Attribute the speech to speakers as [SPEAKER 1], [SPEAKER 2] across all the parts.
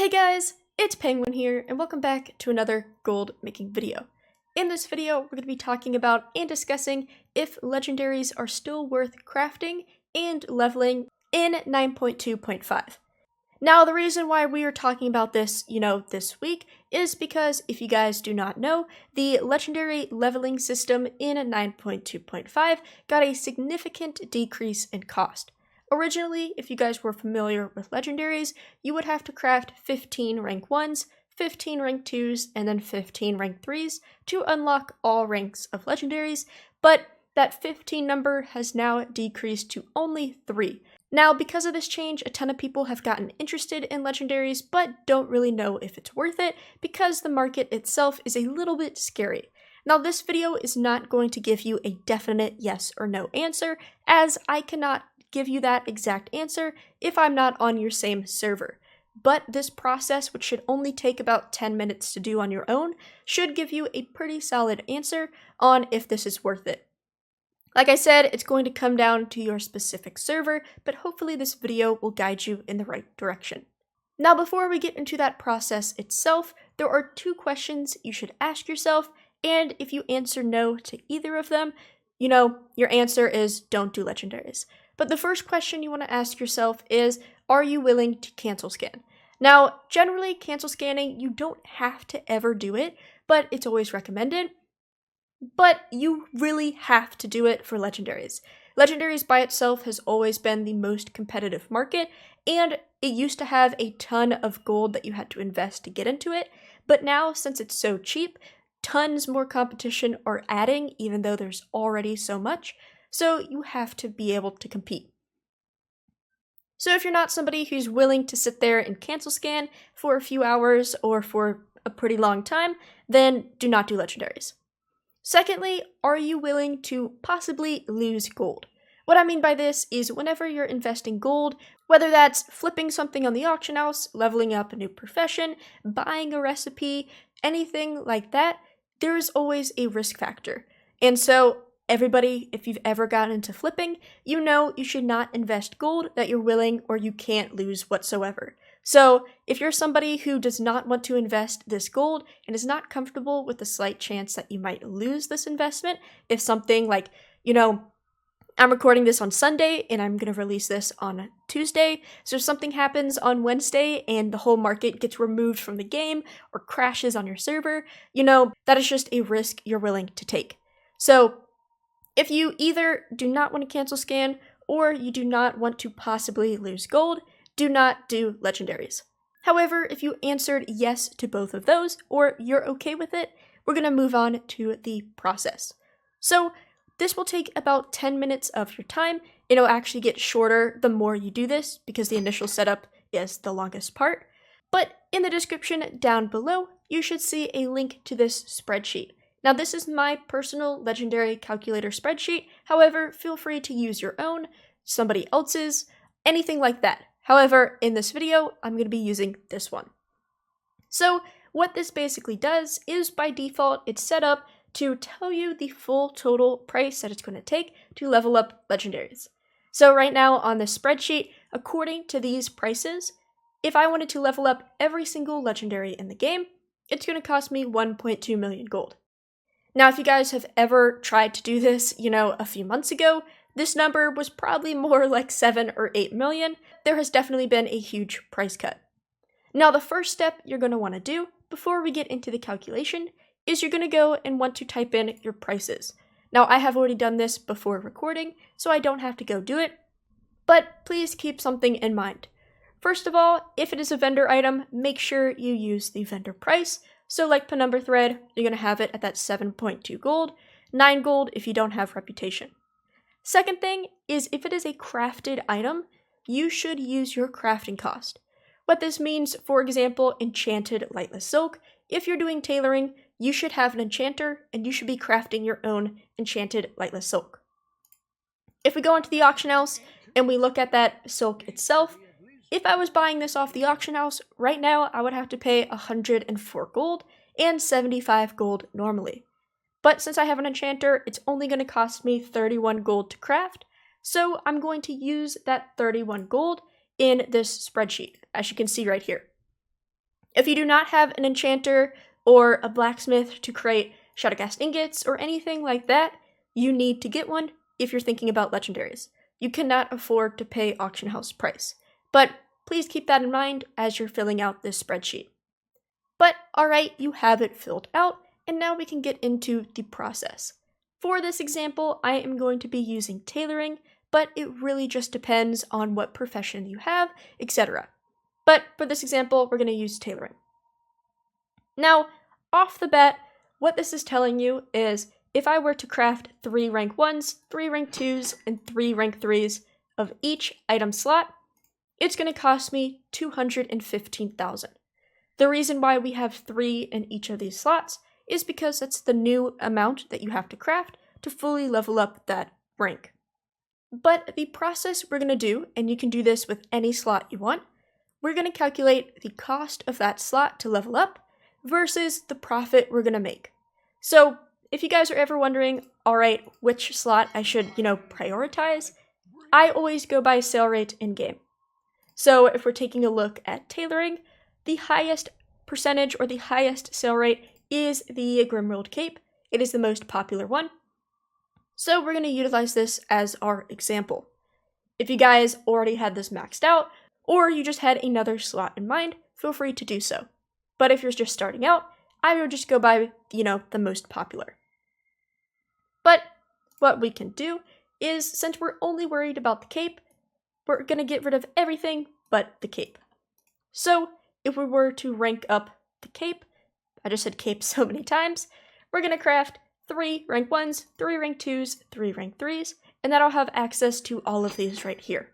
[SPEAKER 1] Hey guys, it's Penguin here, and welcome back to another gold making video. In this video, we're going to be talking about and discussing if legendaries are still worth crafting and leveling in 9.2.5. Now, the reason why we are talking about this, this week is because if you guys do not know, the legendary leveling system in 9.2.5 got a significant decrease in cost. Originally, if you guys were familiar with legendaries, you would have to craft 15 rank 1s, 15 rank 2s, and then 15 rank 3s to unlock all ranks of legendaries, but that 15 number has now decreased to only 3. Now, because of this change, a ton of people have gotten interested in legendaries, but don't really know if it's worth it because the market itself is a little bit scary. Now, this video is not going to give you a definite yes or no answer, as I cannot give you that exact answer if I'm not on your same server. But this process, which should only take about 10 minutes to do on your own, should give you a pretty solid answer on if this is worth it. Like I said, it's going to come down to your specific server, but hopefully this video will guide you in the right direction. Now, before we get into that process itself, there are 2 questions you should ask yourself, and if you answer no to either of them, your answer is don't do legendaries. But the first question you want to ask yourself is, are you willing to cancel scan? Now, generally, cancel scanning, you don't have to ever do it, but it's always recommended. But you really have to do it for legendaries. Legendaries by itself has always been the most competitive market, and it used to have a ton of gold that you had to invest to get into it, but now, since it's so cheap, tons more competition are adding, even though there's already so much, so you have to be able to compete. So if you're not somebody who's willing to sit there and cancel scan for a few hours or for a pretty long time, then do not do legendaries. Secondly, are you willing to possibly lose gold? What I mean by this is whenever you're investing gold, whether that's flipping something on the auction house, leveling up a new profession, buying a recipe, anything like that, there is always a risk factor. And so everybody, if you've ever gotten into flipping, you know you should not invest gold that you're willing or you can't lose whatsoever. So if you're somebody who does not want to invest this gold and is not comfortable with the slight chance that you might lose this investment, if something like, I'm recording this on Sunday and I'm going to release this on Tuesday, so if something happens on Wednesday and the whole market gets removed from the game or crashes on your server, that is just a risk you're willing to take. So if you either do not want to cancel scan or you do not want to possibly lose gold, do not do legendaries. However, if you answered yes to both of those, or you're okay with it, we're going to move on to the process. So this will take about 10 minutes of your time. It'll actually get shorter the more you do this because the initial setup is the longest part. But in the description down below, you should see a link to this spreadsheet. Now, this is my personal legendary calculator spreadsheet. However, feel free to use your own, somebody else's, anything like that. However, in this video, I'm going to be using this one. So what this basically does is by default, it's set up to tell you the full total price that it's going to take to level up legendaries. So right now on this spreadsheet, according to these prices, if I wanted to level up every single legendary in the game, it's going to cost me 1.2 million gold. Now, if you guys have ever tried to do this, a few months ago, this number was probably more like 7 or 8 million. There has definitely been a huge price cut. Now, the first step you're going to want to do before we get into the calculation is you're going to go and want to type in your prices. Now, I have already done this before recording, so I don't have to go do it, but please keep something in mind. First of all, if it is a vendor item, make sure you use the vendor price. So like Penumbra Thread, you're going to have it at that 7.2 gold, 9 gold if you don't have reputation. Second thing is if it is a crafted item, you should use your crafting cost. What this means, for example, enchanted lightless silk, if you're doing tailoring, you should have an enchanter and you should be crafting your own enchanted lightless silk. If we go into the auction house and we look at that silk itself, if I was buying this off the auction house, right now I would have to pay 104 gold and 75 gold normally. But since I have an enchanter, it's only going to cost me 31 gold to craft, so I'm going to use that 31 gold in this spreadsheet, as you can see right here. If you do not have an enchanter or a blacksmith to create Shadowcast ingots or anything like that, you need to get one if you're thinking about legendaries. You cannot afford to pay auction house price. But please keep that in mind as you're filling out this spreadsheet. But alright, you have it filled out, and now we can get into the process. For this example, I am going to be using tailoring, but it really just depends on what profession you have, etc. But for this example, we're going to use tailoring. Now, off the bat, what this is telling you is if I were to craft 3 rank 1s, 3 rank 2s, and 3 rank 3s of each item slot, it's going to cost me 215,000. The reason why we have 3 in each of these slots is because that's the new amount that you have to craft to fully level up that rank. But the process we're going to do, and you can do this with any slot you want, we're going to calculate the cost of that slot to level up versus the profit we're going to make. So if you guys are ever wondering, alright, which slot I should, prioritize, I always go by sale rate in-game. So if we're taking a look at tailoring, the highest percentage or the highest sale rate is the Grimworld Cape. It is the most popular one. So we're going to utilize this as our example. If you guys already had this maxed out, or you just had another slot in mind, feel free to do so. But if you're just starting out, I would just go by, the most popular. But what we can do is, since we're only worried about the cape, we're going to get rid of everything but the cape. So if we were to rank up the cape, I just said cape so many times, we're going to craft 3 rank 1s, 3 rank 2s, 3 rank 3s, and that'll have access to all of these right here.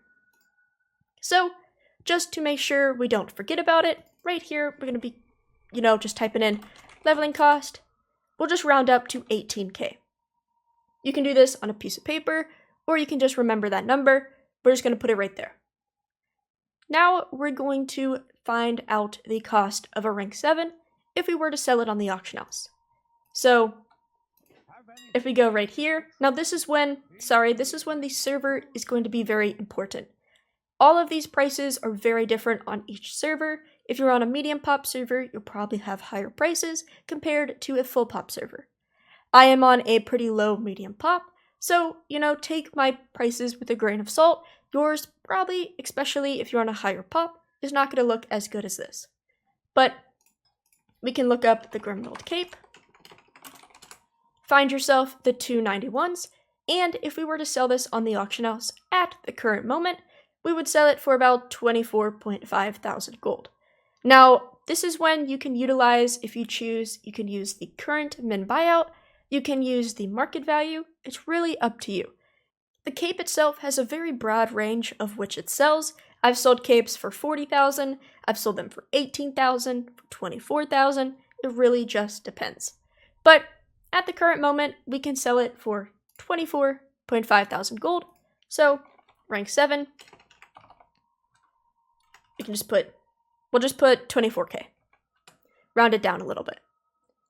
[SPEAKER 1] So just to make sure we don't forget about it, right here we're going to be, just typing in leveling cost. We'll just round up to 18k. You can do this on a piece of paper, or you can just remember that number. We're just going to put it right there. Now we're going to find out the cost of a rank 7 if we were to sell it on the auction house. So if we go right here, now this is when the server is going to be very important. All of these prices are very different on each server. If you're on a medium pop server, you'll probably have higher prices compared to a full pop server. I am on a pretty low medium pop, so, take my prices with a grain of salt. Yours probably, especially if you're on a higher pop, is not going to look as good as this. But we can look up the Grimworld Cape, find yourself the 291s, and if we were to sell this on the auction house at the current moment, we would sell it for about 24.5 thousand gold. Now, this is when you can utilize, if you choose, you can use the current min buyout, you can use the market value. It's really up to you. The cape itself has a very broad range of which it sells. I've sold capes for 40,000, I've sold them for 18,000, for 24,000. It really just depends. But at the current moment, we can sell it for 24.5 thousand gold. So, rank 7, we'll just put 24k. Round it down a little bit.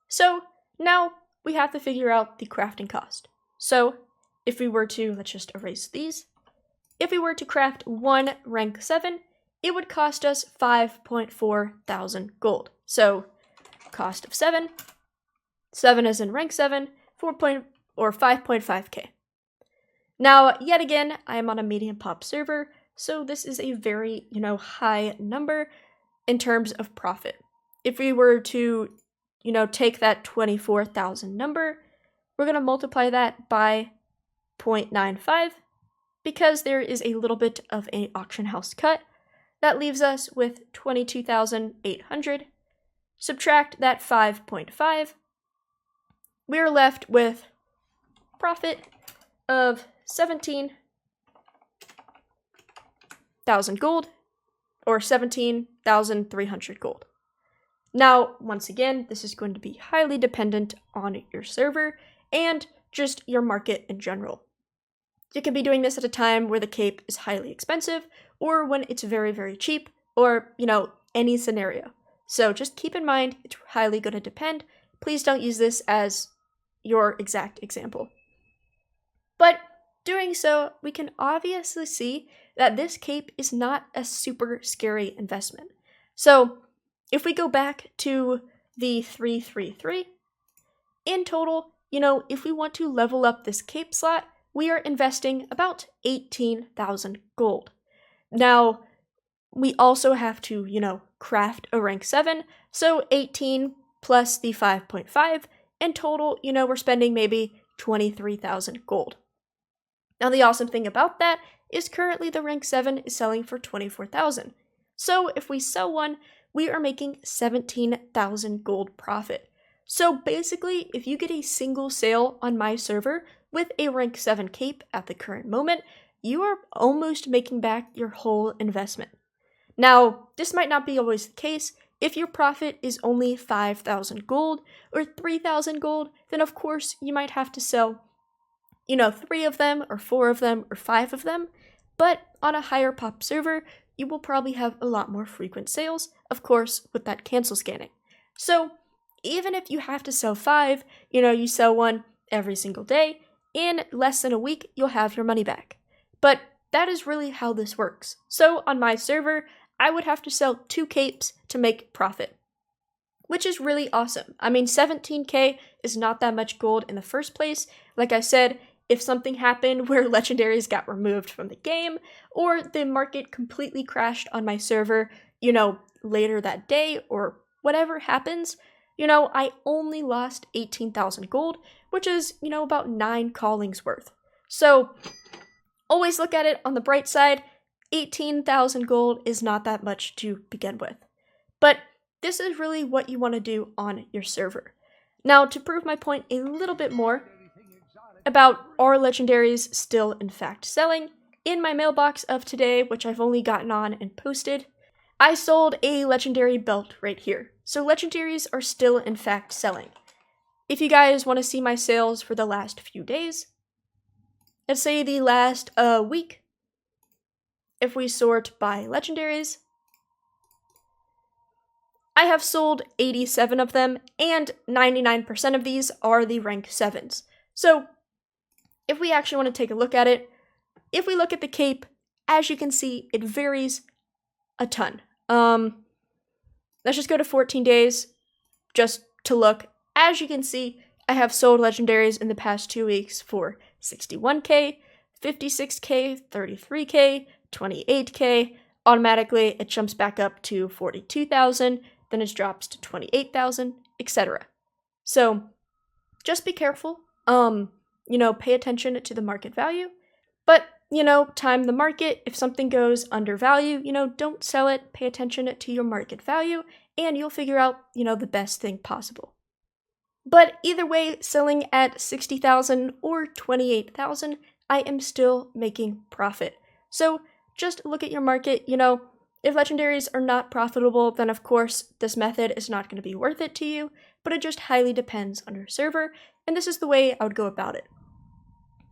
[SPEAKER 1] So, now we have to figure out the crafting cost. So, if we were to, let's just erase these. If we were to craft 1 rank 7, it would cost us 5.4 thousand gold. So, cost of 7 is in rank 7, 5.5k. Now, yet again, I am on a medium pop server, so this is a very, high number in terms of profit. If we were to, take that 24,000 number, we're going to multiply that by 0.95 because there is a little bit of an auction house cut. That leaves us with 22,800. Subtract that 5.5. We're left with profit of 17,000 gold, or 17,300 gold. Now, once again, this is going to be highly dependent on your server and just your market in general. You can be doing this at a time where the cape is highly expensive, or when it's very, very cheap, or, any scenario. So just keep in mind, it's highly going to depend. Please don't use this as your exact example. But doing so, we can obviously see that this cape is not a super scary investment. So if we go back to the 333, in total, if we want to level up this cape slot, we are investing about 18,000 gold. Now, we also have to, craft a rank 7, so 18 plus the 5.5, in total, we're spending maybe 23,000 gold. Now, the awesome thing about that is currently the rank 7 is selling for 24,000. So if we sell one, we are making 17,000 gold profit. So basically, if you get a single sale on my server with a rank 7 cape at the current moment, you are almost making back your whole investment. Now, this might not be always the case. If your profit is only 5,000 gold or 3,000 gold, then of course you might have to sell, 3 of them or 4 of them or 5 of them. But on a higher pop server, you will probably have a lot more frequent sales, of course, with that cancel scanning. So even if you have to sell 5, you sell one every single day, in less than a week, you'll have your money back. But that is really how this works. So on my server, I would have to sell 2 capes to make profit, which is really awesome. I mean, 17k is not that much gold in the first place. Like I said, if something happened where legendaries got removed from the game, or the market completely crashed on my server, later that day, or whatever happens, I only lost 18,000 gold, which is, about 9 callings worth. So always look at it on the bright side. 18,000 gold is not that much to begin with. But this is really what you want to do on your server. Now, to prove my point a little bit more about are legendaries still in fact selling, in my mailbox of today, which I've only gotten on and posted, I sold a legendary belt right here. So legendaries are still in fact selling. If you guys want to see my sales for the last few days, let's say the last week, if we sort by legendaries, I have sold 87 of them, and 99% of these are the rank 7s. So if we actually want to take a look at it, if we look at the cape, as you can see, it varies a ton. Let's just go to 14 days just to look. As you can see, I have sold legendaries in the past 2 weeks for 61k, 56k, 33k, 28k. Automatically, it jumps back up to 42,000, then it drops to 28,000, etc. So just be careful. Pay attention to the market value, but, time the market. If something goes under value, don't sell it. Pay attention to your market value, and you'll figure out, the best thing possible. But either way, selling at 60,000 or 28,000, I am still making profit. So just look at your market. If legendaries are not profitable, then of course this method is not going to be worth it to you, but it just highly depends on your server, and this is the way I would go about it.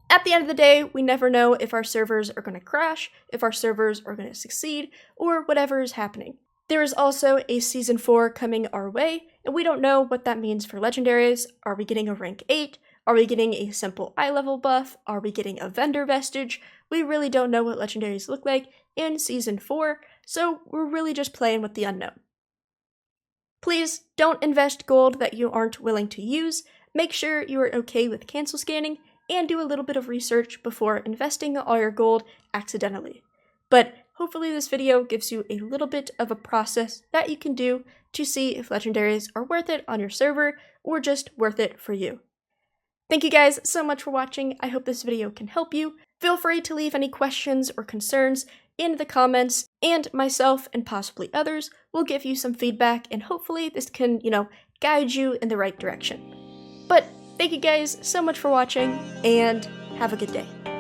[SPEAKER 1] At the end of the day, we never know if our servers are going to crash, if our servers are going to succeed, or whatever is happening. There is also a Season 4 coming our way, and we don't know what that means for legendaries. Are we getting a rank 8? Are we getting a simple eye level buff? Are we getting a vendor vestige? We really don't know what legendaries look like in Season 4, so we're really just playing with the unknown. Please don't invest gold that you aren't willing to use. Make sure you are okay with cancel scanning, and do a little bit of research before investing all your gold accidentally. But hopefully this video gives you a little bit of a process that you can do to see if legendaries are worth it on your server or just worth it for you. Thank you guys so much for watching. I hope this video can help you. Feel free to leave any questions or concerns in the comments, and myself and possibly others will give you some feedback, and hopefully this can, guide you in the right direction. But thank you guys so much for watching, and have a good day.